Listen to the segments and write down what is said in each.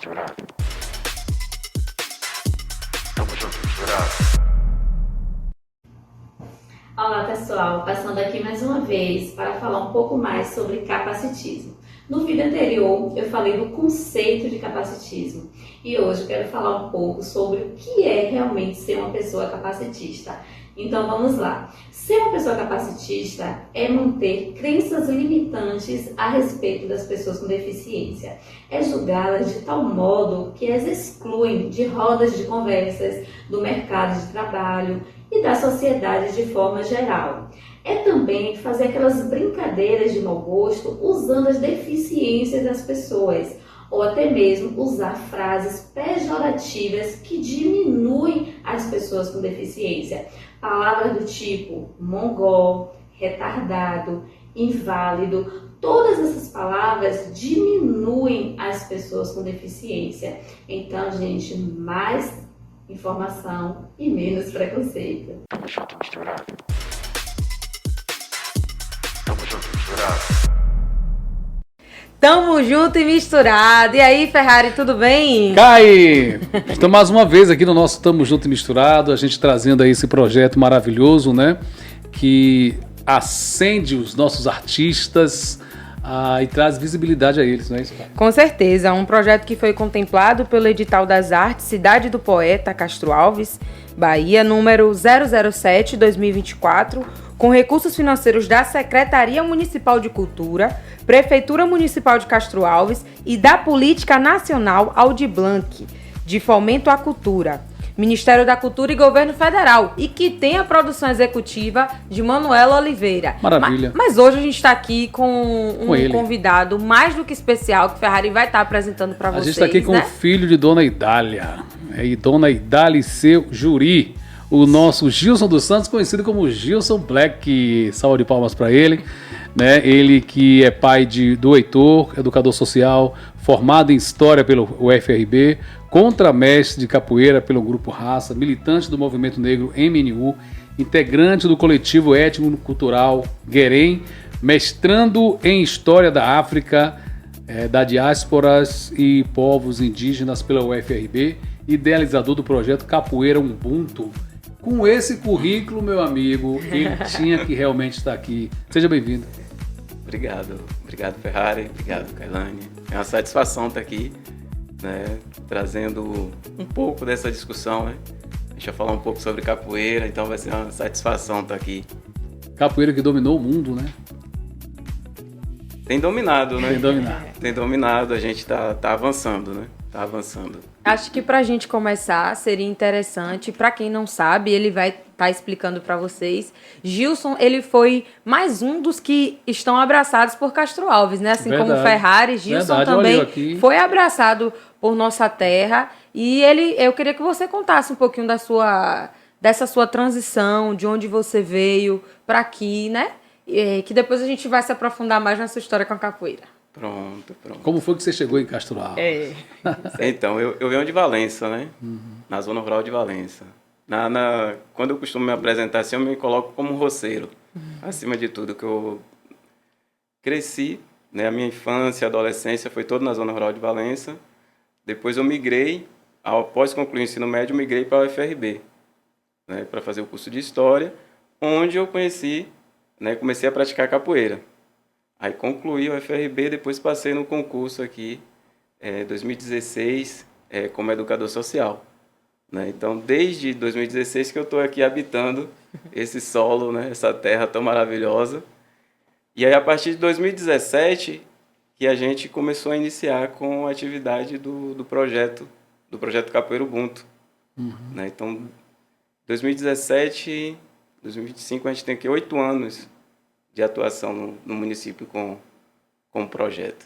misturado. Tamo junto e misturado. Olá pessoal, passando aqui mais uma vez para falar um pouco mais sobre capacitismo. No vídeo anterior eu falei do conceito de capacitismo e hoje eu quero falar um pouco sobre o que é realmente ser uma pessoa capacitista. Então vamos lá. Ser uma pessoa capacitista é manter crenças limitantes a respeito das pessoas com deficiência. É julgá-las de tal modo que as excluem de rodas de conversas, do mercado de trabalho e da sociedade de forma geral. É também fazer aquelas brincadeiras de mau gosto usando as deficiências das pessoas, ou até mesmo usar frases pejorativas que diminuem as pessoas com deficiência. Palavras do tipo mongol, retardado, inválido, todas essas palavras diminuem as pessoas com deficiência. Então, gente, mais informação e menos preconceito. Tamo junto e misturado. Tamo junto e misturado. Tamo junto e misturado. E aí, Ferrari, tudo bem? Cai! Estamos mais uma vez aqui no nosso Tamo Junto e Misturado, a gente trazendo aí esse projeto maravilhoso, né? Que acende os nossos artistas e traz visibilidade a eles, não é isso, cara? Com certeza, um projeto que foi contemplado pelo Edital das Artes Cidade do Poeta, Castro Alves, Bahia, número 007-2024, com recursos financeiros da Secretaria Municipal de Cultura, Prefeitura Municipal de Castro Alves e da Política Nacional Aldir Blanc, de Fomento à Cultura, Ministério da Cultura e Governo Federal, e que tem a produção executiva de Manuela Oliveira. Maravilha. Mas hoje a gente está aqui com ele. Convidado mais do que especial, que o Ferrari vai estar apresentando para vocês. A gente está aqui com né? o filho de Dona Idália, e Dona Idália e seu juri, o nosso Gilson dos Santos, conhecido como Gilson Black. Salve de palmas para ele. Né? Ele que é pai do Heitor, educador social, formado em História pelo UFRB, contramestre de capoeira pelo Grupo Raça, militante do Movimento Negro MNU, integrante do coletivo étnico-cultural Guerém, mestrando em História da África, da diásporas e povos indígenas pela UFRB, idealizador do projeto Capoeira Ubuntu. Com esse currículo, meu amigo, ele tinha que realmente estar aqui. Seja bem-vindo. Obrigado Ferrari, obrigado Kailane. É uma satisfação estar aqui, né, trazendo um pouco dessa discussão, né? A gente vai falar um pouco sobre capoeira, então vai ser uma satisfação estar aqui. Capoeira que dominou o mundo, né? Tem dominado, né? Tem dominado. Tem dominado, a gente tá avançando, né? Tá avançando. Acho que pra gente começar seria interessante, pra quem não sabe, ele vai estar explicando pra vocês. Gilson, ele foi mais um dos que estão abraçados por Castro Alves, né? Assim Verdade. como Ferrari, Gilson Verdade, também foi abraçado por nossa terra. E eu queria que você contasse um pouquinho dessa sua transição, de onde você veio pra aqui, né? Que depois a gente vai se aprofundar mais na sua história com a capoeira. Pronto. Como foi que você chegou em Castro Alves? Então, eu venho de Valença, né? Na zona rural de Valença. Quando eu costumo me apresentar assim, eu me coloco como um roceiro. Acima de tudo, que eu cresci, né? A minha infância, adolescência foi toda na zona rural de Valença. Depois eu migrei, após concluir o ensino médio, eu migrei para a UFRB, né? Para fazer o curso de História, onde eu conheci, né? Comecei a praticar capoeira. Aí concluí o UFRB, depois passei no concurso aqui, 2016, como educador social. Né? Então, desde 2016 que eu estou aqui habitando esse solo, né? Essa terra tão maravilhosa. E aí, a partir de 2017, que a gente começou a iniciar com a atividade do projeto Capoeira Ubuntu. Né? Então, 2017, 2025, a gente tem aqui 8 anos de atuação no município com o projeto.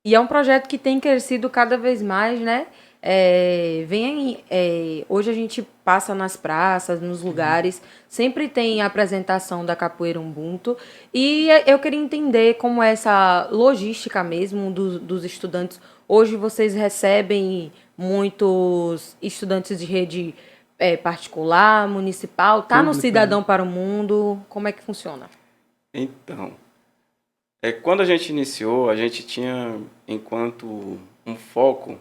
E é um projeto que tem crescido cada vez mais, né? Hoje a gente passa nas praças, nos lugares, sempre tem a apresentação da Capoeira Ubuntu. E eu queria entender como é essa logística mesmo dos estudantes. Hoje vocês recebem muitos estudantes de rede particular, municipal, tá no Cidadão para o Mundo? Como é que funciona? Então, Quando a gente iniciou, a gente tinha, enquanto um foco,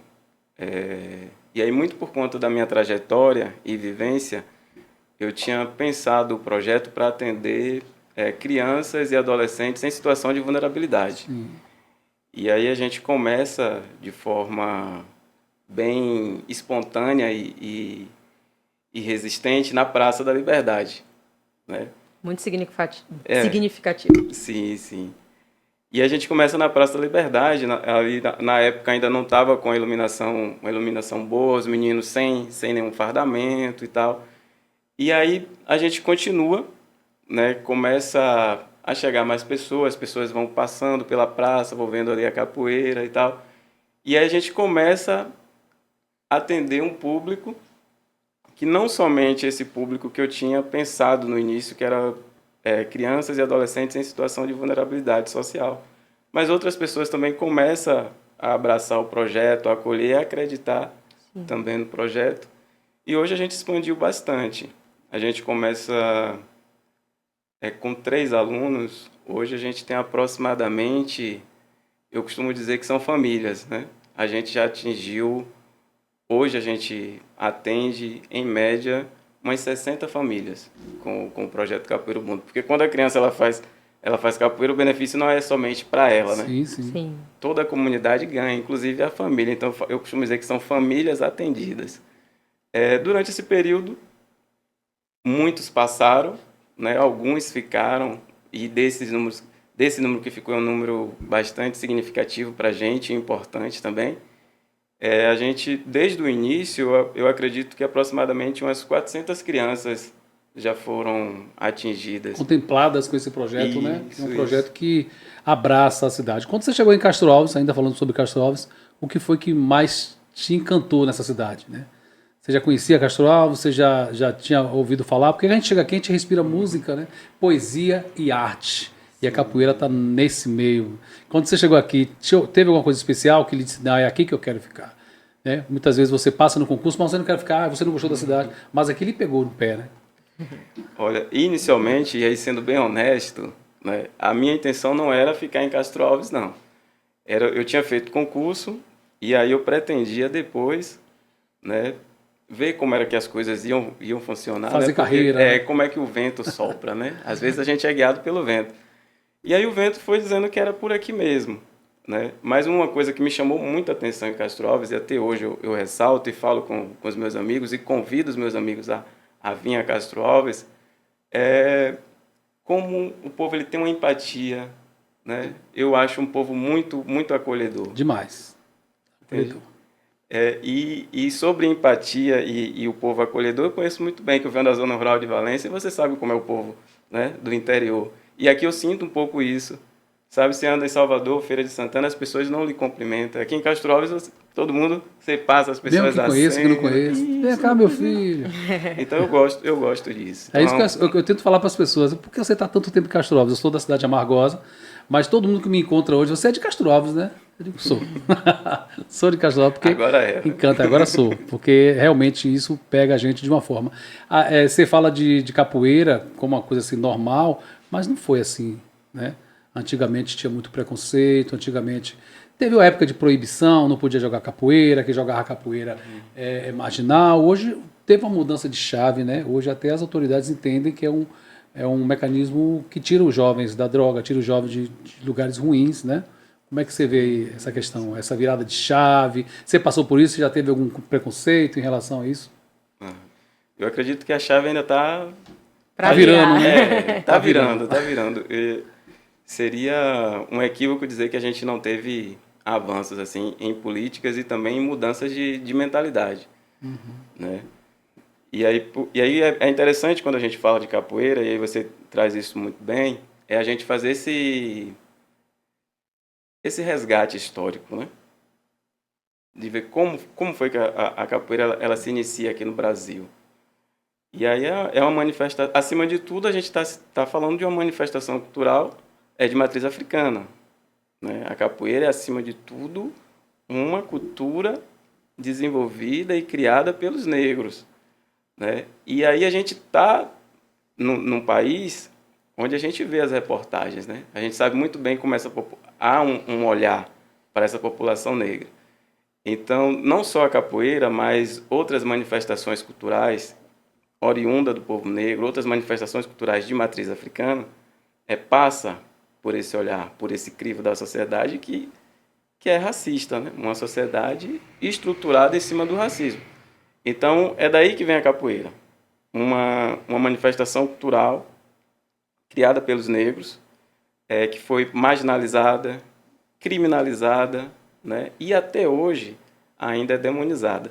e aí muito por conta da minha trajetória e vivência, eu tinha pensado o projeto para atender crianças e adolescentes em situação de vulnerabilidade. E aí a gente começa de forma bem espontânea e resistente na Praça da Liberdade, né? Muito significativo. Sim, sim. E a gente começa na Praça da Liberdade, ali na época ainda não estava com uma iluminação boa, os meninos sem nenhum fardamento e tal. E aí a gente continua, né? Começa a chegar mais pessoas, as pessoas vão passando pela praça, vão vendo ali a capoeira e tal. E aí a gente começa a atender um público que não somente esse público que eu tinha pensado no início, que era crianças e adolescentes em situação de vulnerabilidade social. Mas outras pessoas também começam a abraçar o projeto, a acolher e a acreditar também no projeto. E hoje a gente expandiu bastante. A gente começa com 3 alunos. Hoje a gente tem aproximadamente, eu costumo dizer que são famílias, né? A gente já atingiu, hoje a gente atende, em média, umas 60 famílias com o projeto Capoeira Ubuntu. Porque quando a criança ela faz capoeira, o benefício não é somente para ela, né? Sim. Toda a comunidade ganha, inclusive a família. Então, eu costumo dizer que são famílias atendidas. Durante esse período, muitos passaram, né? Alguns ficaram, e desse número que ficou é um número bastante significativo para a gente, importante também. A gente, desde o início, eu acredito que aproximadamente umas 400 crianças já foram atingidas. Contempladas com esse projeto, né? É um projeto Isso. que abraça a cidade. Quando você chegou em Castro Alves, ainda falando sobre Castro Alves, o que foi que mais te encantou nessa cidade, né? Você já conhecia Castro Alves? Você já tinha ouvido falar? Porque a gente chega aqui, a gente respira música, né? Poesia e arte. E a capoeira está nesse meio. Quando você chegou aqui, teve alguma coisa especial que lhe disse, não, é aqui que eu quero ficar? Né? Muitas vezes você passa no concurso, mas você não quer ficar, você não gostou da cidade. Mas aqui ele pegou no pé, né? Olha, inicialmente, e aí sendo bem honesto, né, a minha intenção não era ficar em Castro Alves, não. Eu tinha feito concurso e aí eu pretendia depois, né, ver como era que as coisas iam funcionar. Fazer né, porque, carreira. Né? Como é que o vento sopra, né? Às vezes a gente é guiado pelo vento. E aí o vento foi dizendo que era por aqui mesmo. Né? Mas uma coisa que me chamou muita atenção em Castro Alves, e até hoje eu ressalto e falo com os meus amigos e convido os meus amigos a vir a Castro Alves, é como o povo ele tem uma empatia. Né? Eu acho um povo muito, muito acolhedor. Demais. Acolhedor. E sobre empatia e o povo acolhedor, eu conheço muito bem, que eu venho da zona rural de Valência, e você sabe como é o povo, né, do interior. E aqui eu sinto um pouco isso. Sabe, você anda em Salvador, Feira de Santana, as pessoas não lhe cumprimentam. Aqui em Castro Alves, todo mundo, você passa, as pessoas Mesmo que conheço, que não conheço. Vem cá, meu filho. Então eu gosto disso. É isso que eu tento falar para as pessoas. Por que você está tanto tempo em Castro Alves? Eu sou da cidade de Amargosa, mas todo mundo que me encontra hoje, você é de Castro Alves, né? Eu digo, sou. Sou de Castro Alves, porque agora encanta, agora sou. Porque realmente isso pega a gente de uma forma. Você fala de capoeira como uma coisa assim normal, mas não foi assim, né? Antigamente tinha muito preconceito, antigamente teve uma época de proibição, não podia jogar capoeira, quem jogava capoeira é marginal. Hoje teve uma mudança de chave, né? Hoje até as autoridades entendem que é um mecanismo que tira os jovens da droga, tira os jovens de lugares ruins, né? Como é que você vê essa questão, essa virada de chave? Você passou por isso? Já teve algum preconceito em relação a isso? Eu acredito que a chave ainda está virando, né? Tá virando. Seria um equívoco dizer que a gente não teve avanços assim em políticas e também em mudanças de mentalidade, né? E aí é interessante quando a gente fala de capoeira, e aí você traz isso muito bem, a gente fazer esse resgate histórico, né? De ver como foi que a capoeira ela se inicia aqui no Brasil. E aí é uma manifestação, acima de tudo a gente tá falando de uma manifestação cultural de matriz africana, né? A capoeira é, acima de tudo, uma cultura desenvolvida e criada pelos negros, né? E aí a gente está num país onde a gente vê as reportagens, né? A gente sabe muito bem como há um olhar para essa população negra. Então, não só a capoeira, mas outras manifestações culturais oriunda do povo negro, outras manifestações culturais de matriz africana, passa por esse olhar, por esse crivo da sociedade que é racista, né? Uma sociedade estruturada em cima do racismo. Então, é daí que vem a capoeira. Uma manifestação cultural criada pelos negros, que foi marginalizada, criminalizada, né? E até hoje ainda é demonizada.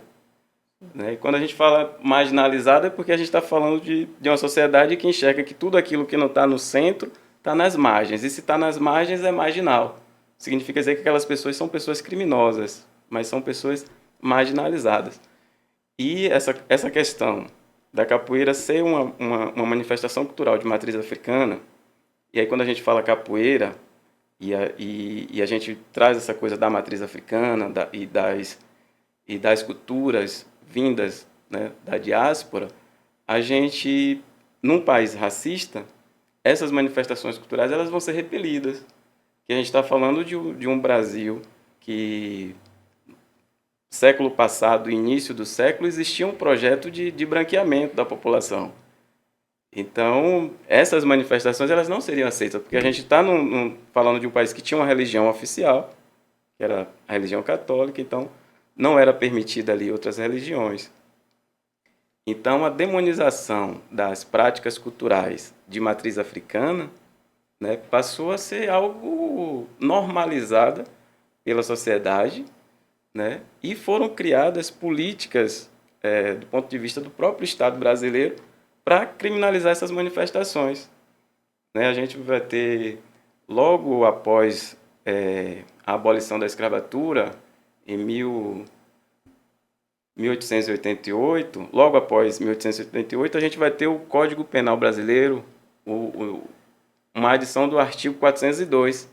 Né? E quando a gente fala marginalizada é porque a gente está falando de uma sociedade que enxerga que tudo aquilo que não está no centro está nas margens. E se está nas margens é marginal. Significa dizer que aquelas pessoas são pessoas criminosas, mas são pessoas marginalizadas. E essa questão da capoeira ser uma manifestação cultural de matriz africana, e aí quando a gente fala capoeira, e a gente traz essa coisa da matriz africana e das culturas vindas, né, da diáspora, a gente, num país racista, essas manifestações culturais elas vão ser repelidas. Que a gente está falando de um Brasil que, século passado, início do século, existia um projeto de branqueamento da população. Então, essas manifestações elas não seriam aceitas, porque a gente está falando de um país que tinha uma religião oficial, que era a religião católica, então não era permitida ali outras religiões. Então, a demonização das práticas culturais de matriz africana, né, passou a ser algo normalizada pela sociedade, né, e foram criadas políticas, do ponto de vista do próprio Estado brasileiro, para criminalizar essas manifestações. Né, a gente vai ter, logo após a abolição da escravatura, em 1888, logo após 1888, a gente vai ter o Código Penal Brasileiro, uma adição do artigo 402,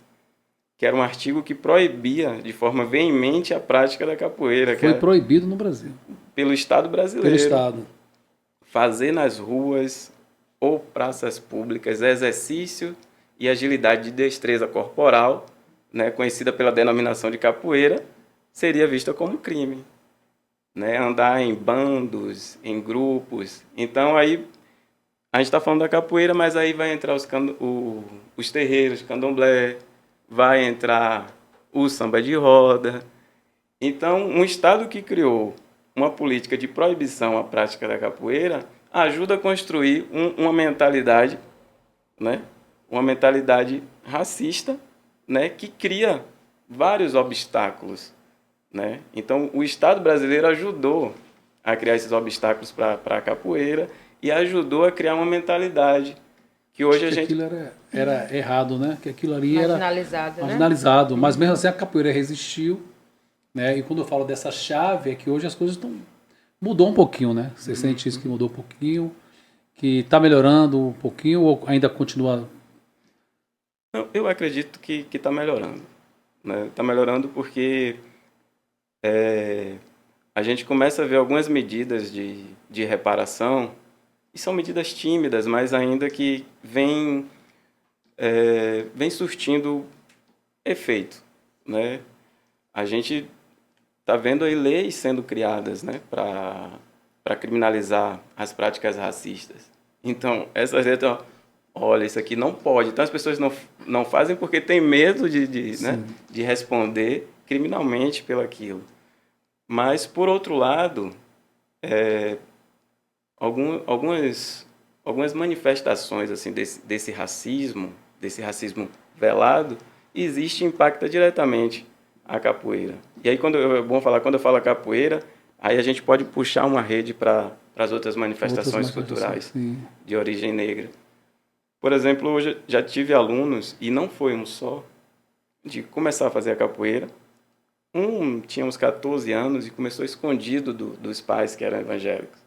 que era um artigo que proibia de forma veemente a prática da capoeira. Foi proibido no Brasil. Pelo Estado brasileiro. Pelo Estado. Fazer nas ruas ou praças públicas exercício e agilidade de destreza corporal, né, conhecida pela denominação de capoeira, seria vista como crime. Né? Andar em bandos, em grupos. Então, aí, a gente está falando da capoeira, mas aí vai entrar os terreiros, candomblé, vai entrar o samba de roda. Então, um Estado que criou uma política de proibição à prática da capoeira ajuda a construir uma mentalidade, né? Uma mentalidade racista, né? Que cria vários obstáculos. Né? Então, o Estado brasileiro ajudou a criar esses obstáculos para a capoeira e ajudou a criar uma mentalidade que hoje a gente... Aquilo era errado, né? Que aquilo ali Marginalizado, era né? marginalizado, mas mesmo assim a capoeira resistiu, né? E quando eu falo dessa chave, é que hoje as coisas mudou um pouquinho, né? Você sente isso que mudou um pouquinho, que está melhorando um pouquinho ou ainda continua... Eu acredito que está melhorando. Né? Está melhorando porque... a gente começa a ver algumas medidas de reparação, e são medidas tímidas, mas ainda que vem surtindo efeito. Né? A gente está vendo aí leis sendo criadas, né, para criminalizar as práticas racistas. Então, essas leis, olha, isso aqui não pode. Então, as pessoas não fazem porque têm medo de responder criminalmente pelaquilo. Mas, por outro lado, algumas manifestações assim, desse racismo velado, existe e impacta diretamente a capoeira. E aí, quando eu falo capoeira, aí a gente pode puxar uma rede para as outras manifestações culturais de origem negra. Por exemplo, hoje já tive alunos, e não foi um só, de começar a fazer a capoeira. Tinha uns 14 anos e começou escondido dos pais que eram evangélicos.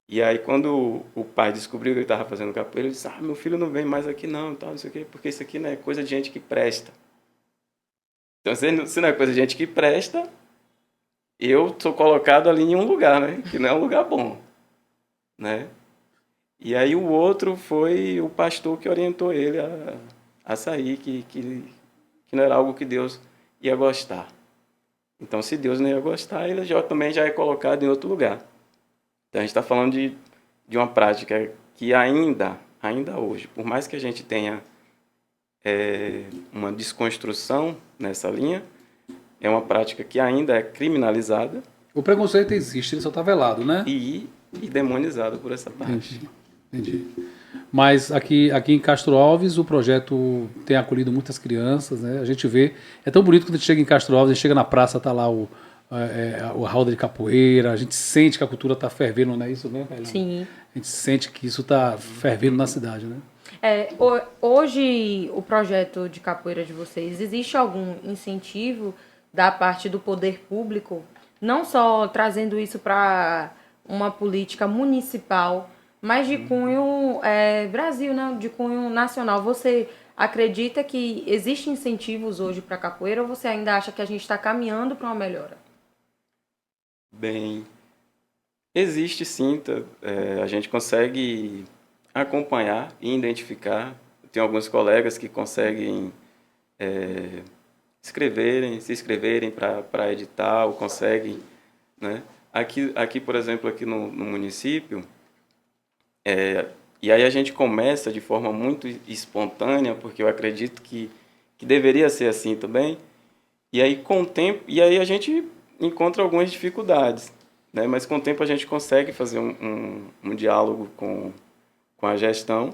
E aí, quando o pai descobriu que ele estava fazendo capoeira, ele disse, meu filho não vem mais aqui não, não sei o quê, porque isso aqui não é coisa de gente que presta. Então, se não é coisa de gente que presta, eu sou colocado ali em um lugar, né, que não é um lugar bom. Né? E aí o outro foi o pastor que orientou ele a sair, que não era algo que Deus ia gostar. Então, se Deus não ia gostar, ele também já é colocado em outro lugar. Então, a gente está falando de uma prática que ainda hoje, por mais que a gente tenha uma desconstrução nessa linha, é uma prática que ainda é criminalizada. O preconceito existe, ele só está velado, né? E demonizada por essa parte. Entendi. Mas aqui em Castro Alves o projeto tem acolhido muitas crianças, né? A gente vê, é tão bonito quando a gente chega em Castro Alves, a gente chega na praça, tá lá o roda de capoeira, a gente sente que a cultura está fervendo, não é isso, né, Kailane? Sim. A gente sente que isso está fervendo na cidade, né? Hoje, o projeto de capoeira de vocês, existe algum incentivo da parte do poder público, não só trazendo isso para uma política municipal, mas de cunho Brasil, né? De cunho nacional? Você acredita que existem incentivos hoje para a capoeira ou você ainda acha que a gente está caminhando para uma melhora? Bem, existe sim, a gente consegue acompanhar e identificar. Tem alguns colegas que conseguem se inscreverem para edital, conseguem, né? Aqui, por exemplo, aqui no município, e aí a gente começa de forma muito espontânea, porque eu acredito que deveria ser assim também, e aí com o tempo, e aí a gente encontra algumas dificuldades, né? Mas com o tempo a gente consegue fazer um diálogo com a gestão,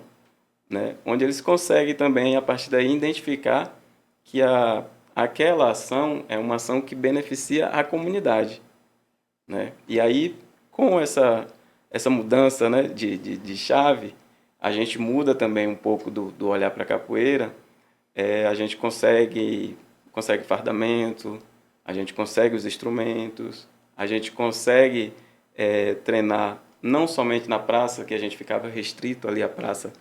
né? Onde eles conseguem também, a partir daí, identificar que aquela ação é uma ação que beneficia a comunidade, né? E aí, com essa mudança, né, de chave, a gente muda também um pouco do olhar para a capoeira. A gente consegue fardamento, a gente consegue os instrumentos, a gente consegue treinar não somente na praça, que a gente ficava restrito ali à Praça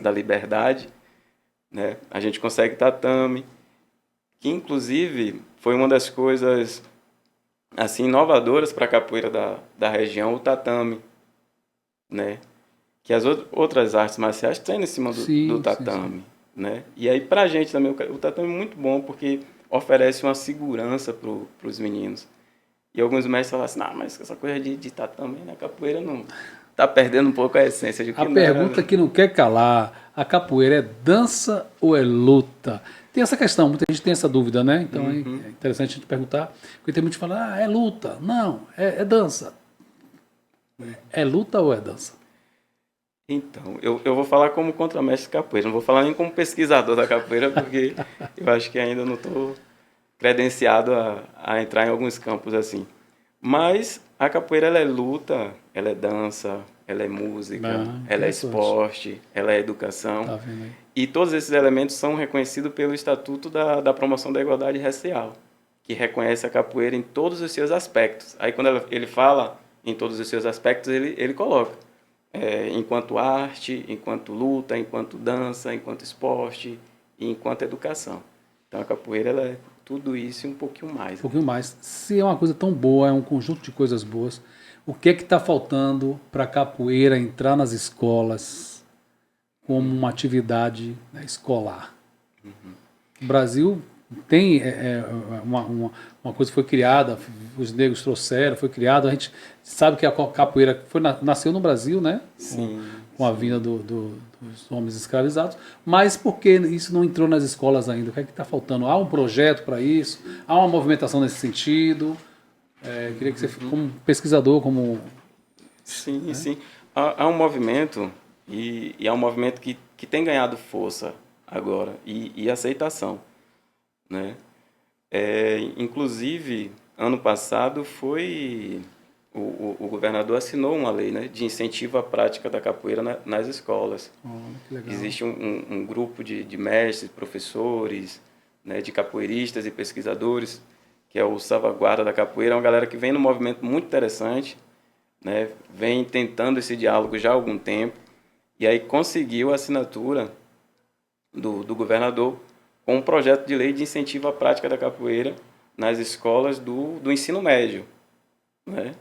da Liberdade, né? A gente consegue tatame, que inclusive foi uma das coisas assim inovadoras para a capoeira da região, o tatame, né? Que as outras artes marciais treinam em cima do tatame, sim. Né? E aí pra gente também o tatame é muito bom porque oferece uma segurança para os meninos. E alguns mestres falam assim, mas essa coisa de tatame na capoeira não tá perdendo um pouco a essência de que a pergunta que não quer calar, a capoeira é dança ou é luta? Tem essa questão, muita gente tem essa dúvida, né? Então é interessante a gente perguntar, porque tem muita gente que fala, é luta. Não, é dança. É luta ou é dança? Então, eu vou falar como contramestre de capoeira, não vou falar nem como pesquisador da capoeira, porque eu acho que ainda não estou credenciado a entrar em alguns campos assim. Mas a capoeira, ela é luta, ela é dança, ela é música, ela é esporte, ela é educação. Tá vendo aí? E todos esses elementos são reconhecidos pelo Estatuto da Promoção da Igualdade Racial, que reconhece a capoeira em todos os seus aspectos. Aí quando ele fala em todos os seus aspectos, ele coloca enquanto arte, enquanto luta, enquanto dança, enquanto esporte e enquanto educação. Então a capoeira, ela é tudo isso e um pouquinho mais. Um pouquinho mais. Se é uma coisa tão boa, é um conjunto de coisas boas, o que é que está faltando para a capoeira entrar nas escolas como uma atividade, né, escolar? O Brasil tem uma coisa que foi criada, os negros trouxeram, foi criada, a gente sabe que a capoeira nasceu no Brasil, né? Sim. Com a vinda dos homens escravizados, mas por que isso não entrou nas escolas ainda? O que é que está faltando? Há um projeto para isso? Há uma movimentação nesse sentido? Queria que você, como pesquisador, como... Sim, né? Sim. Há um movimento, e é um movimento que tem ganhado força agora, e aceitação, né? Inclusive, ano passado o governador assinou uma lei, né, de incentivo à prática da capoeira nas escolas. Que legal. Existe um grupo de mestres, professores, né, de capoeiristas e pesquisadores, que é o Salvaguarda da Capoeira, é uma galera que vem num movimento muito interessante, né, vem tentando esse diálogo já há algum tempo, e aí conseguiu a assinatura do governador com um projeto de lei de incentivo à prática da capoeira nas escolas do ensino médio, né?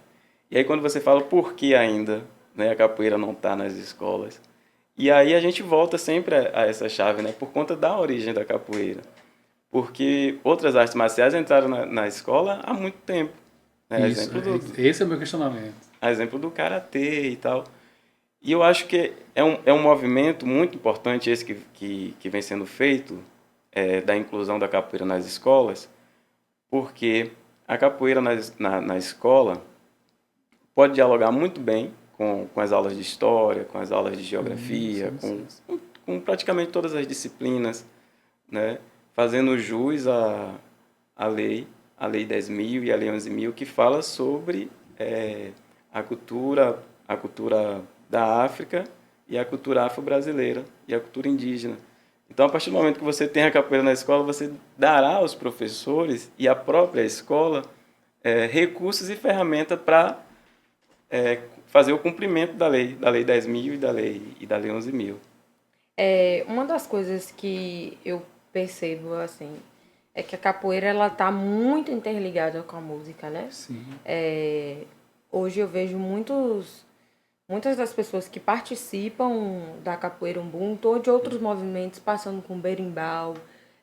E aí quando você fala por que ainda né? A capoeira não está nas escolas. E aí a gente volta sempre a essa chave, né? Por conta da origem da capoeira. Porque outras artes marciais entraram na escola há muito tempo. Né? Isso, esse é o meu questionamento. A exemplo do karatê e tal. E eu acho que é um movimento muito importante esse que vem sendo feito, da inclusão da capoeira nas escolas, porque a capoeira na escola pode dialogar muito bem com as aulas de história, com as aulas de geografia, com praticamente todas as disciplinas, né? Fazendo jus à lei 10.000 e a lei 11.000, que fala sobre a cultura da África e a cultura afro-brasileira e a cultura indígena. Então, a partir do momento que você tem a capoeira na escola, você dará aos professores e à própria escola recursos e ferramentas para fazer o cumprimento da lei 10.000 e da lei 11.000. Uma das coisas que eu percebo, assim, é que a capoeira, ela tá muito interligada com a música, né? Sim. Hoje eu vejo muitas das pessoas que participam da capoeira Ubuntu ou de outros movimentos passando com berimbau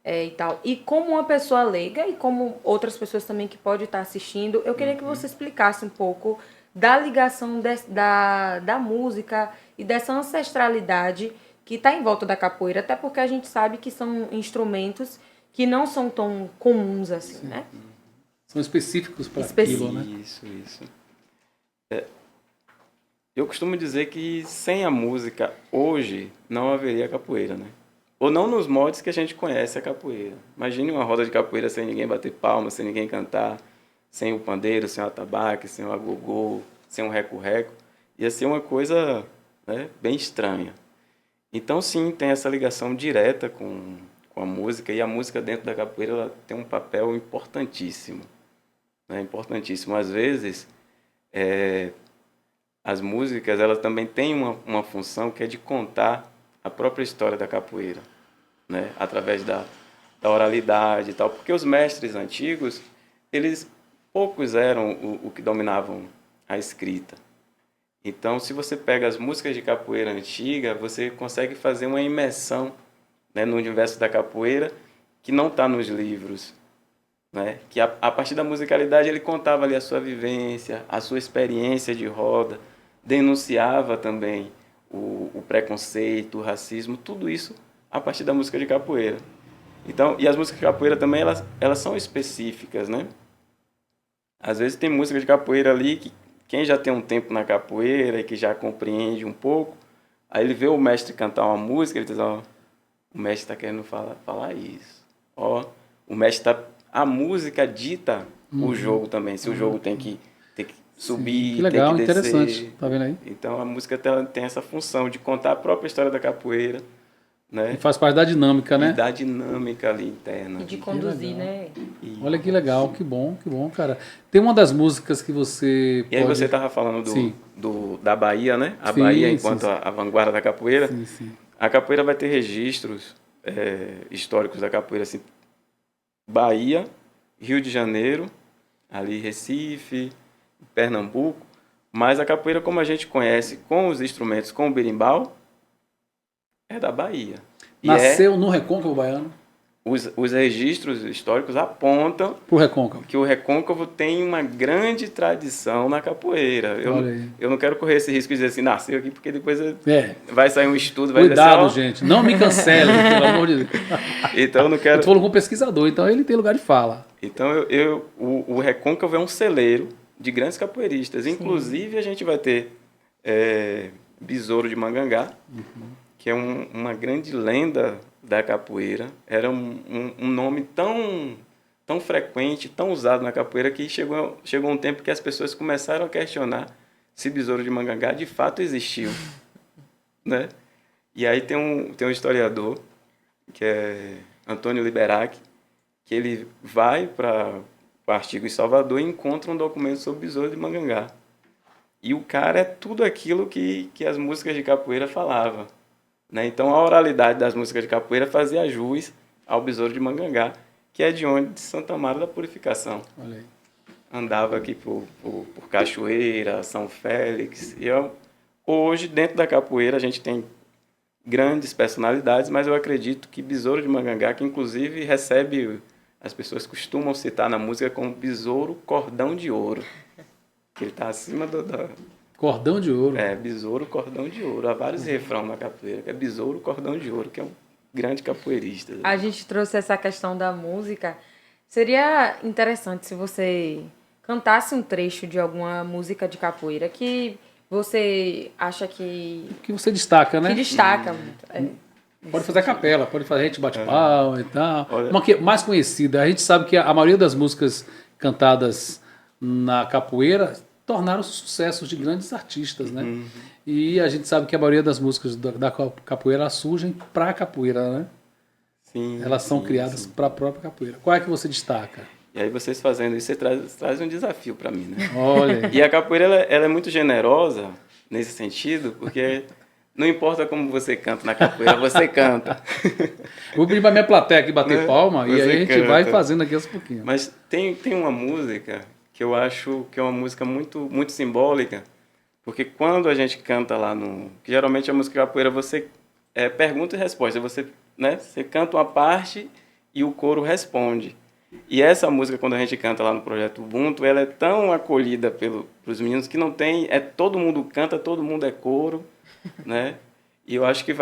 e tal. E como uma pessoa leiga e como outras pessoas também que podem estar assistindo, eu queria que você explicasse um pouco da ligação da música e dessa ancestralidade que está em volta da capoeira, até porque a gente sabe que são instrumentos que não são tão comuns assim, né? São específicos para aquilo, né? Isso. Eu costumo dizer que sem a música, hoje, não haveria capoeira, né? Ou não nos moldes que a gente conhece a capoeira. Imagine uma roda de capoeira sem ninguém bater palma, sem ninguém cantar, sem o pandeiro, sem o atabaque, sem o agogô, sem o reco-reco. Ia ser uma coisa, né, bem estranha. Então, sim, tem essa ligação direta com a música, e a música dentro da capoeira ela tem um papel importantíssimo. Né? Importantíssimo. Às vezes, as músicas elas também têm uma função que é de contar a própria história da capoeira, né? Através da oralidade e tal, porque os mestres antigos, poucos eram o que dominavam a escrita. Então, se você pega as músicas de capoeira antiga, você consegue fazer uma imersão, né, no universo da capoeira que não está nos livros, né? Que a partir da musicalidade ele contava ali a sua vivência, a sua experiência de roda, denunciava também o preconceito, o racismo, tudo isso a partir da música de capoeira. Então, e as músicas de capoeira também elas são específicas, né? Às vezes tem música de capoeira ali que quem já tem um tempo na capoeira e que já compreende um pouco, aí ele vê o mestre cantar uma música, ele diz, ó, o mestre está querendo falar isso. Ó, o mestre a música dita o jogo também, se o jogo tem que subir, que legal, tem que descer. interessante, tá vendo aí? Então a música tem essa função de contar a própria história da capoeira, né? E faz parte da dinâmica, né? E da dinâmica ali interna. E de conduzir, né? Olha que legal, que bom, cara. Tem uma das músicas que você E aí você estava falando da Bahia, né? A Bahia enquanto a vanguarda da capoeira. Sim. A capoeira vai ter registros históricos da capoeira, assim, Bahia, Rio de Janeiro, ali Recife, Pernambuco, mas a capoeira como a gente conhece, com os instrumentos, com o berimbau, é da Bahia. Nasceu no Recôncavo Baiano? Os registros históricos apontam Pro Recôncavo. que o Recôncavo tem uma grande tradição na capoeira. Eu não quero correr esse risco de dizer assim, nasceu aqui, porque depois vai sair um estudo, vai Cuidado, dizer assim, gente, não me cancele, pelo amor de Deus. Então eu não quero... Eu tô falando com um pesquisador, então ele tem lugar de fala. Então o Recôncavo é um celeiro de grandes capoeiristas. Inclusive a gente vai ter Besouro de Mangangá, que é uma grande lenda da capoeira. Era um nome tão frequente, tão usado na capoeira, que chegou um tempo que as pessoas começaram a questionar se Besouro de Mangangá de fato existiu. Né? E aí tem um historiador, que é Antônio Liberac, que ele vai para o Artigo em Salvador e encontra um documento sobre Besouro de Mangangá. E o cara é tudo aquilo que as músicas de capoeira falavam. Né? Então, a oralidade das músicas de capoeira fazia jus ao Besouro de Mangangá, que é de onde? De Santa Amaro da Purificação. Olha aí. Andava aqui por Cachoeira, São Félix, e Hoje, dentro da capoeira, a gente tem grandes personalidades, mas eu acredito que Besouro de Mangangá, que inclusive recebe, as pessoas costumam citar na música como Besouro Cordão de Ouro, que ele está acima Cordão de ouro. Besouro Cordão de Ouro. Há vários refrões na capoeira, que é Besouro Cordão de Ouro, que é um grande capoeirista. A gente trouxe essa questão da música. Seria interessante se você cantasse um trecho de alguma música de capoeira que você acha que Que você destaca, né? que destaca muito. Pode fazer a capela, pode fazer a gente bate palma e tal. Olha- Uma que é mais conhecida. A gente sabe que a maioria das músicas cantadas na capoeira tornaram-se sucessos de grandes artistas, né? E a gente sabe que a maioria das músicas da capoeira surgem para a capoeira, né? Sim, Elas são sim, criadas sim. para a própria capoeira. Qual é que você destaca? E aí vocês fazendo isso, você traz um desafio para mim, né? Olha aí. E a capoeira, ela é muito generosa nesse sentido, porque não importa como você canta na capoeira, você canta. Vou pedir para minha plateia aqui bater Né? palma e Você aí a gente canta. vai fazendo aqui aos pouquinhos. Mas tem uma música que eu acho que é uma música muito, muito simbólica, porque quando a gente canta lá que geralmente a música capoeira você pergunta e resposta, você, né, você canta uma parte e o coro responde. E essa música, quando a gente canta lá no Projeto Ubuntu, ela é tão acolhida pelos meninos que não tem, todo mundo canta, todo mundo é coro, né? E eu acho que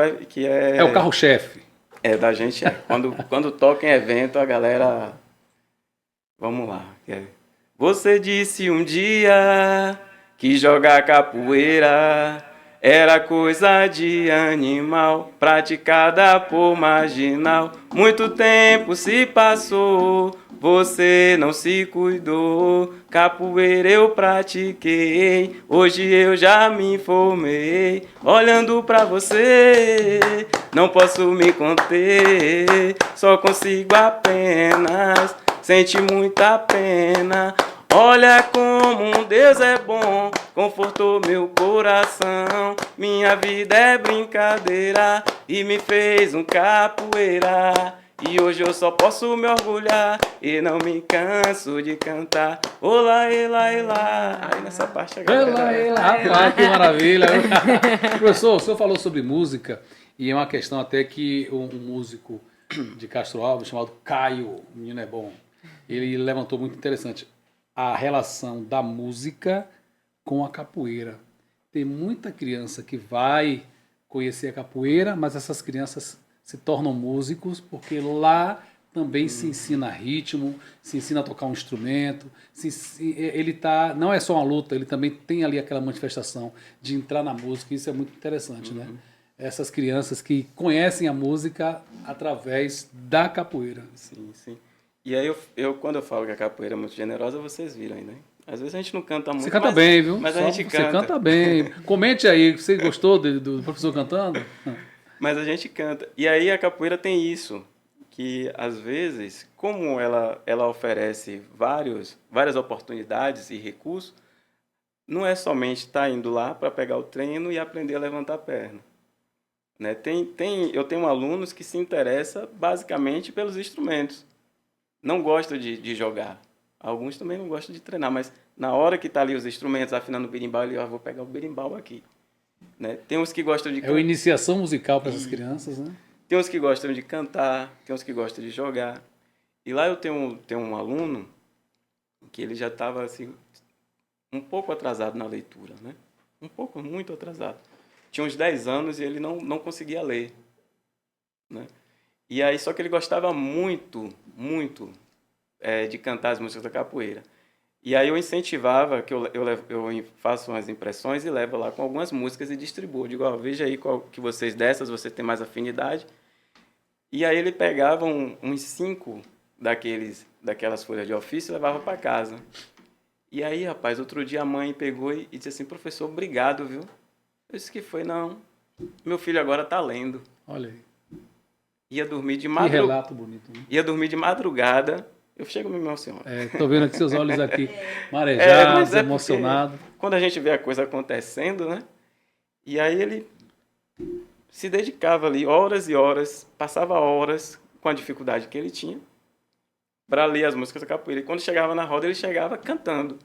É o carro-chefe. da gente, quando toca em evento, a galera... Vamos lá. Você disse um dia que jogar capoeira era coisa de animal, praticada por marginal. Muito tempo se passou, você não se cuidou. Capoeira eu pratiquei, hoje eu já me formei. Olhando pra você, não posso me conter, só consigo apenas sentir muita pena. Olha como um Deus é bom, confortou meu coração. Minha vida é brincadeira e me fez um capoeira. E hoje eu só posso me orgulhar e não me canso de cantar. Olá, elá, elá. Aí nessa parte a galera... Rapaz, que maravilha. Professor, o senhor falou sobre música e é uma questão até que um músico de Castro Alves chamado Caio, o menino é bom, ele levantou muito interessante a relação da música com a capoeira. Tem muita criança que vai conhecer a capoeira, mas essas crianças se tornam músicos porque lá também se ensina ritmo, se ensina a tocar um instrumento. Não é só uma luta, ele também tem ali aquela manifestação de entrar na música. Isso é muito interessante, né? Essas crianças que conhecem a música através da capoeira. Sim, sim. E aí, quando eu falo que a capoeira é muito generosa, vocês viram aí, né? Às vezes a gente não canta muito. Você canta bem, viu? Mas a gente Você canta. canta bem. Comente aí, você gostou do professor cantando? Mas a gente canta. E aí a capoeira tem isso, que às vezes, como ela oferece várias oportunidades e recursos, não é somente estar indo lá para pegar o treino e aprender a levantar a perna. Né? Eu tenho alunos que se interessam basicamente pelos instrumentos. Não gostam de jogar. Alguns também não gostam de treinar, mas na hora que está ali os instrumentos afinando o berimbau, ele vou pegar o berimbau aqui. Né? Tem uns que gostam de É uma iniciação musical para essas crianças, né? Tem uns que gostam de cantar, tem uns que gostam de jogar. E lá eu tenho um aluno que ele já estava assim, um pouco atrasado na leitura, né? Um pouco, muito atrasado. Tinha uns 10 anos e ele não conseguia ler, né? E aí, só que ele gostava muito, muito de cantar as músicas da capoeira. E aí eu incentivava, que eu faço umas impressões e levo lá com algumas músicas e distribuo. Eu digo, veja aí qual que vocês dessas, você tem mais afinidade. E aí ele pegava uns 5 daquelas folhas de ofício e levava para casa. E aí, rapaz, outro dia a mãe pegou e disse assim, professor, obrigado, viu? Eu disse que foi, não. Meu filho agora está lendo. Olha aí. Ia dormir de Que madrugada. relato bonito, né? Ia dormir de madrugada. Eu chego a me emocionar. Tô vendo aqui seus olhos aqui marejados, mas é emocionados. quando a gente vê a coisa acontecendo, né? E aí ele se dedicava ali horas e horas, passava horas com a dificuldade que ele tinha para ler as músicas da capoeira. E quando chegava na roda, ele chegava cantando.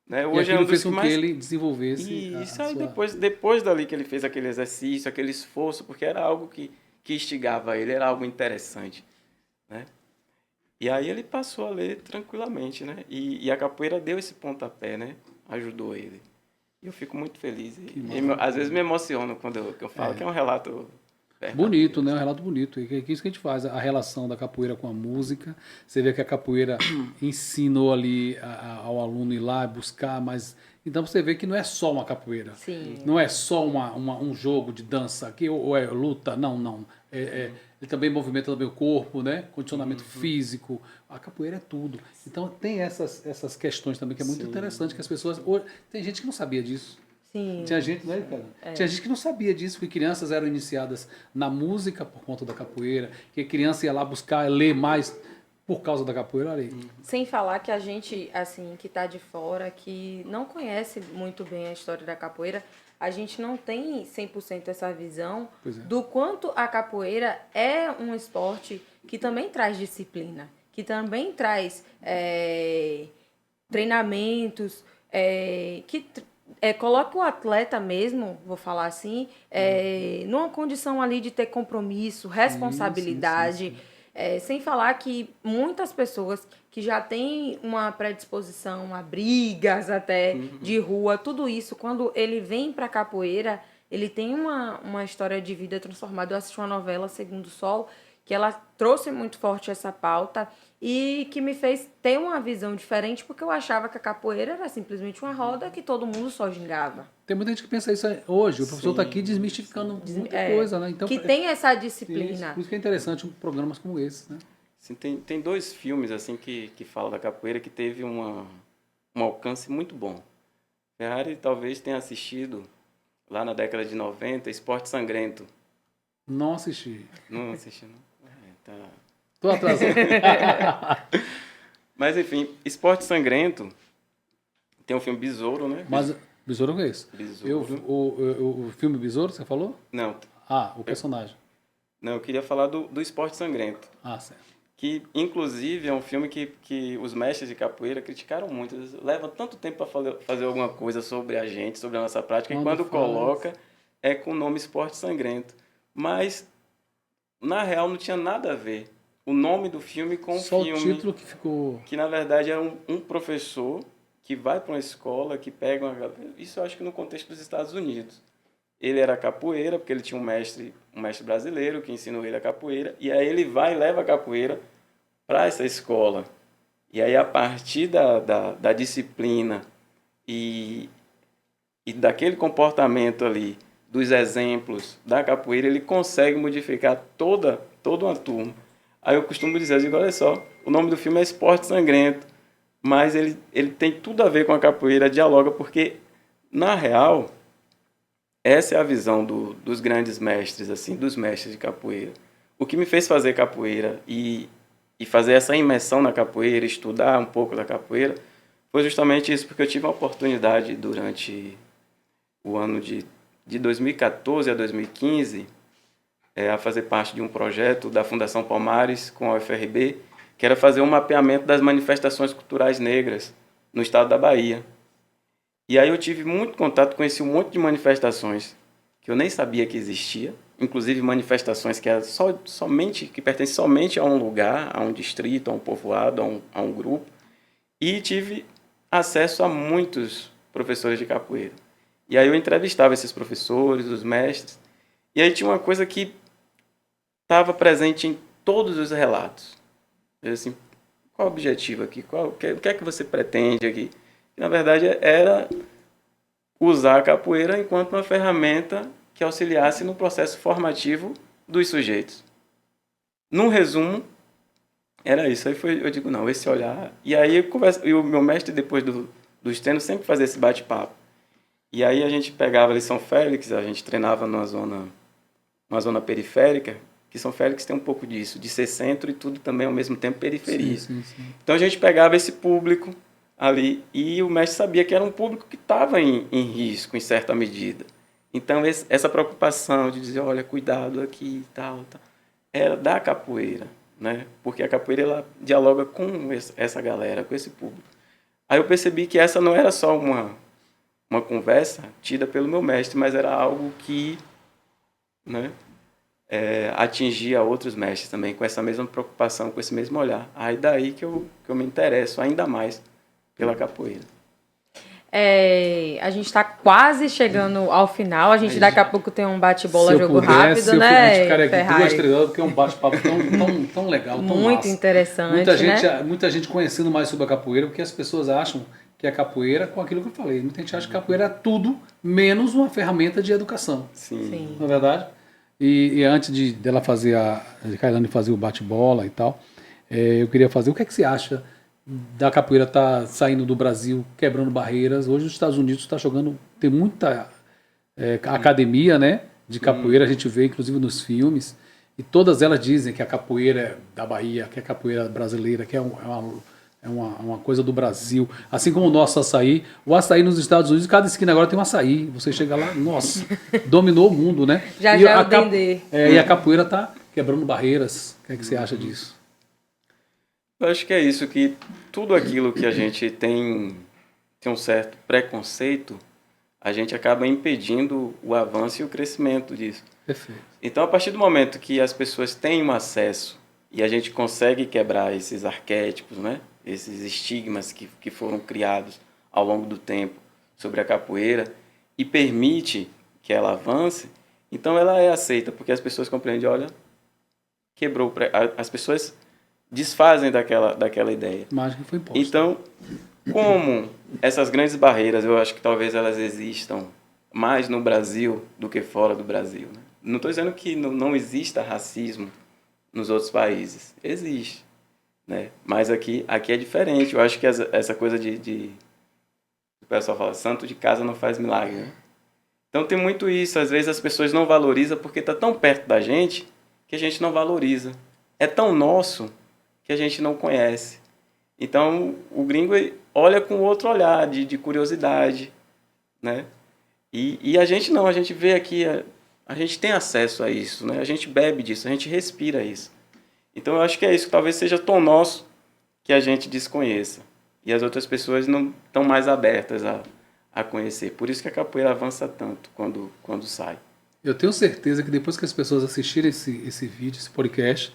Né? E Hoje é aquilo um fez dos com que que mais... ele desenvolvesse Isso a aí sua... depois dali que ele fez aquele exercício, aquele esforço, porque era algo que instigava ele, era algo interessante, né? E aí ele passou a ler tranquilamente, né? E a capoeira deu esse pontapé, né? Ajudou ele. E eu fico muito feliz. Às vezes me emociono quando eu falo que é um relato verdadeiro. Bonito, né? Um relato bonito. E que é isso que a gente faz, a relação da capoeira com a música. Você vê que a capoeira ensinou ali ao aluno ir lá buscar, mas... Então você vê que não é só uma capoeira. Sim. Não é só um jogo de dança aqui, ou é luta, não. Ele também movimenta também o corpo, né? Condicionamento físico. A capoeira é tudo. Então tem essas questões também que é muito interessante, que as pessoas... Tem gente que não sabia disso. Sim. Tinha gente, né, cara? Tinha gente que não sabia disso, que crianças eram iniciadas na música por conta da capoeira, que a criança ia lá buscar ler mais por causa da capoeira. Olha aí. Sem falar que a gente, assim, que tá de fora, que não conhece muito bem a história da capoeira, a gente não tem 100% essa visão Pois é. do quanto a capoeira é um esporte que também traz disciplina, que também traz treinamentos, coloca o atleta mesmo, vou falar assim, numa condição ali de ter compromisso, responsabilidade. Sem falar que muitas pessoas que já têm uma predisposição a brigas até de rua, tudo isso, quando ele vem pra capoeira, ele tem uma história de vida transformada. Eu assisti uma novela, Segundo Sol, que ela trouxe muito forte essa pauta e que me fez ter uma visão diferente, porque eu achava que a capoeira era simplesmente uma roda que todo mundo só gingava. Tem muita gente que pensa isso hoje. O professor está aqui desmistificando muita coisa, né? Então, Que tem essa isso, disciplina. por isso que é interessante programas como esse, né? Assim, tem dois filmes assim que falam da capoeira que teve um alcance muito bom. Ferrari talvez tenha assistido lá na década de 90, Esporte Sangrento. Não assisti. Não assisti, não? Tá. Tô atrasado. Mas enfim, Esporte Sangrento tem o filme Besouro, né? Mas Besouro é esse? Besouro. O filme Besouro, você falou? Não, O personagem. eu queria falar do Esporte Sangrento. Certo. Que, inclusive, é um filme que os mestres de capoeira criticaram muito. Eles levam tanto tempo para fazer alguma coisa sobre a gente, sobre a nossa prática, e quando coloca, é com o nome Esporte Sangrento. Mas, na real, não tinha nada a ver o nome do filme com Só o filme. o título que ficou... Que, na verdade, é um professor que vai para uma escola, que pega uma... Isso eu acho que no contexto dos Estados Unidos. Ele era capoeira, porque ele tinha um mestre brasileiro que ensinou ele a capoeira, e aí ele vai e leva a capoeira para essa escola. E aí, a partir da disciplina e daquele comportamento ali, dos exemplos da capoeira, ele consegue modificar toda uma turma. Aí eu costumo dizer, eu digo, olha só, o nome do filme é Esporte Sangrento, mas ele tem tudo a ver com a capoeira, dialoga, porque, na real, essa é a visão dos grandes mestres, assim, dos mestres de capoeira. O que me fez fazer capoeira e fazer essa imersão na capoeira, estudar um pouco da capoeira, foi justamente isso, porque eu tive a oportunidade durante o ano de 2014 a 2015 a fazer parte de um projeto da Fundação Palmares com a UFRB, que era fazer um mapeamento das manifestações culturais negras no estado da Bahia. E aí eu tive muito contato, conheci um monte de manifestações que eu nem sabia que existia, inclusive manifestações que eram que pertencem somente a um lugar, a um distrito, a um povoado, a um grupo, e tive acesso a muitos professores de capoeira. E aí eu entrevistava esses professores, os mestres, e aí tinha uma coisa que estava presente em todos os relatos. Eu assim, qual o objetivo aqui? O que é que você pretende aqui? E, na verdade, era usar a capoeira enquanto uma ferramenta que auxiliasse no processo formativo dos sujeitos. Num resumo, era isso. Aí eu digo, não, esse olhar... E aí e o meu mestre, depois dos treinos, sempre fazia esse bate-papo. E aí a gente pegava ali São Félix, a gente treinava numa zona periférica, que São Félix tem um pouco disso, de ser centro e tudo também ao mesmo tempo periferia. Sim. Então a gente pegava esse público ali e o mestre sabia que era um público que estava em risco, em certa medida. Então essa preocupação de dizer, olha, cuidado aqui e tal, era da capoeira, né? Porque a capoeira ela dialoga com essa galera, com esse público. Aí eu percebi que essa não era só uma conversa tida pelo meu mestre, mas era algo que, né, atingia outros mestres também, com essa mesma preocupação, com esse mesmo olhar. Aí daí que eu me interesso ainda mais pela capoeira. A gente está quase chegando ao final. A gente daqui a pouco tem um bate-bola, jogo rápido, a né? gente ficaria aqui Ferrari? 2, 3 horas, porque é um bate-papo tão legal, tão Muito massa. interessante, né? Muita gente conhecendo mais sobre a capoeira, porque as pessoas acham que a capoeira, com aquilo que eu falei, muita gente acha que a capoeira é tudo menos uma ferramenta de educação. Sim. Não é verdade? E antes dela fazer de Kailane fazer o bate-bola e tal, eu queria fazer, o que é que você acha da capoeira tá saindo do Brasil, quebrando barreiras? Hoje os Estados Unidos está jogando, tem muita academia, né, de capoeira, a gente vê inclusive nos filmes, e todas elas dizem que a capoeira é da Bahia, que a capoeira brasileira, que é uma coisa do Brasil. Assim como o nosso açaí. O açaí nos Estados Unidos, cada esquina agora tem um açaí. Você chega lá, nossa, dominou o mundo, né? Já e eu entendi. E a capoeira tá quebrando barreiras. O que é que você acha disso? Eu acho que é isso, que tudo aquilo que a gente tem um certo preconceito, a gente acaba impedindo o avanço e o crescimento disso. Perfeito. Então, a partir do momento que as pessoas têm um acesso e a gente consegue quebrar esses arquétipos, né? Esses estigmas que foram criados ao longo do tempo sobre a capoeira e permite que ela avance, então ela é aceita, porque as pessoas compreendem, olha, quebrou, as pessoas desfazem daquela ideia. Mas que foi imposto. Então, como essas grandes barreiras, eu acho que talvez elas existam mais no Brasil do que fora do Brasil, né? Não estou dizendo que não exista racismo nos outros países. Existe, né? Mas aqui é diferente. Eu acho que essa coisa o pessoal fala, santo de casa não faz milagre, né? Então tem muito isso. Às vezes as pessoas não valorizam porque está tão perto da gente que a gente não valoriza. É tão nosso que a gente não conhece. Então o gringo olha com outro olhar de curiosidade, né? E a gente não, a gente vê aqui, a gente tem acesso a isso, né? A gente bebe disso, a gente respira isso. Então eu acho que é isso, que talvez seja tão nosso que a gente desconheça. E as outras pessoas não estão mais abertas a conhecer. Por isso que a capoeira avança tanto quando sai. Eu tenho certeza que depois que as pessoas assistirem esse vídeo, esse podcast,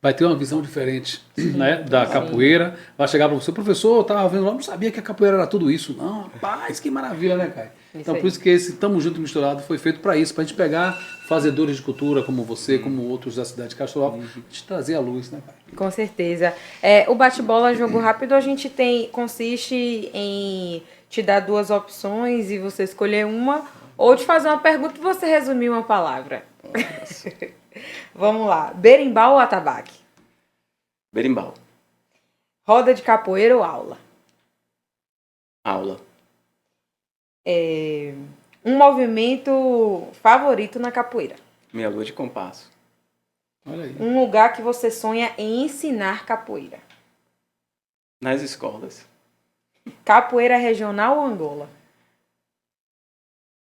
vai ter uma visão diferente, né, da capoeira. Vai chegar para você, professor, eu estava vendo lá, não sabia que a capoeira era tudo isso. Não, rapaz, que maravilha, né, Caio? Então, por isso que esse Tamo Junto Misturado foi feito para isso, para a gente pegar fazedores de cultura como você, como outros da cidade de Castro Alves, te trazer à luz, né, Caio? Com certeza. O bate-bola jogo rápido, a gente consiste em te dar 2 opções e você escolher uma, ou te fazer uma pergunta e você resumir uma palavra. Vamos lá. Berimbau ou atabaque? Berimbau. Roda de capoeira ou aula? Aula. Um movimento favorito na capoeira? Meia lua de compasso. Olha aí. Um lugar que você sonha em ensinar capoeira? Nas escolas. Capoeira regional ou Angola?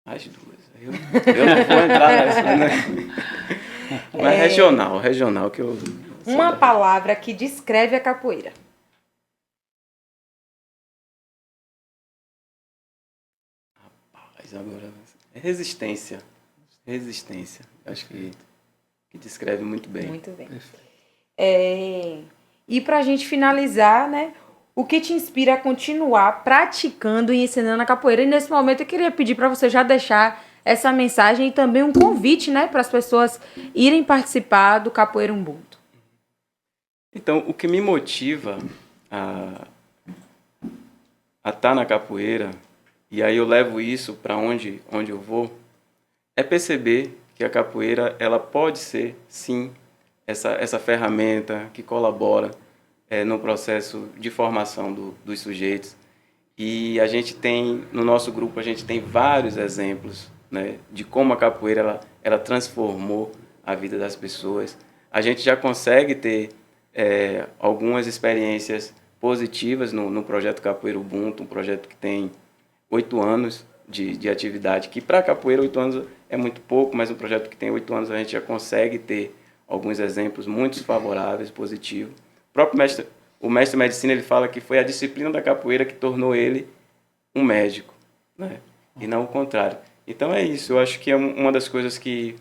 As duas. Eu não vou entrar nessa, né? Mas regional que eu... Uma palavra que descreve a capoeira? Rapaz, agora... Resistência. Acho que descreve muito bem. Muito bem. E pra gente finalizar, né? O que te inspira a continuar praticando e ensinando a capoeira? E nesse momento eu queria pedir para você já deixar essa mensagem e também um convite, né, para as pessoas irem participar do Capoeira Ubuntu. Então, o que me motiva a estar na capoeira, e aí eu levo isso para onde eu vou, é perceber que a capoeira ela pode ser, sim, essa ferramenta que colabora no processo de formação dos sujeitos. E a gente tem, no nosso grupo, a gente tem vários exemplos, né, de como a capoeira ela transformou a vida das pessoas. A gente já consegue ter algumas experiências positivas no projeto Capoeira Ubuntu, um projeto que tem 8 anos de atividade, que para a capoeira 8 anos é muito pouco, mas um projeto que tem 8 anos a gente já consegue ter alguns exemplos muito favoráveis, positivos. O o mestre de medicina ele fala que foi a disciplina da capoeira que tornou ele um médico, né? E não o contrário. Então é isso, eu acho que é uma das coisas que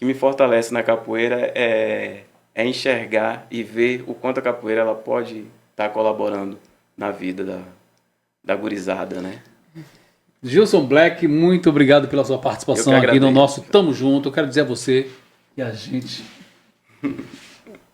me fortalece na capoeira é enxergar e ver o quanto a capoeira ela pode estar colaborando na vida da gurizada, né? Gilson Black, muito obrigado pela sua participação Eu que aqui no agradeço. nosso Tamo Junto. Eu quero dizer a você e a gente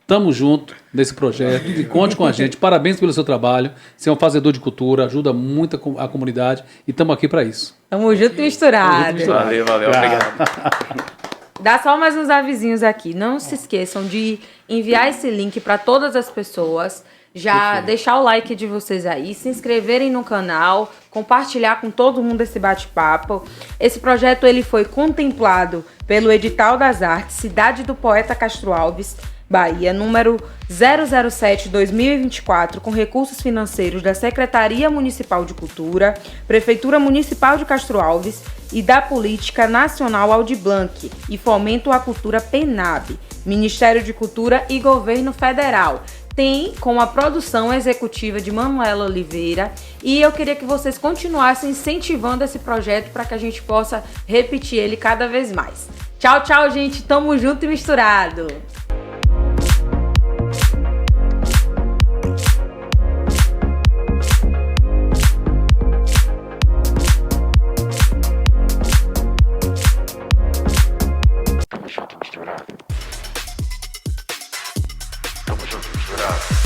tamo junto nesse projeto e conte com a gente. Parabéns pelo seu trabalho. Você é um fazedor de cultura, ajuda muito a comunidade e estamos aqui para isso. Tamo junto e misturado. Valeu, obrigado. Dá só mais uns avisinhos aqui. Não se esqueçam de enviar esse link para todas as pessoas. Já deixar o like de vocês aí, se inscreverem no canal, compartilhar com todo mundo esse bate-papo. Esse projeto ele foi contemplado pelo Edital das Artes Cidade do Poeta Castro Alves, Bahia, número 007/2024, com recursos financeiros da Secretaria Municipal de Cultura, Prefeitura Municipal de Castro Alves e da Política Nacional Aldir Blanc e Fomento à Cultura PENAB, Ministério de Cultura e Governo Federal. Tem com a produção executiva de Manuela Oliveira e eu queria que vocês continuassem incentivando esse projeto para que a gente possa repetir ele cada vez mais. Tchau, tchau, gente. Tamo junto e misturado. Tamo junto, misturado. Tamo junto, misturado.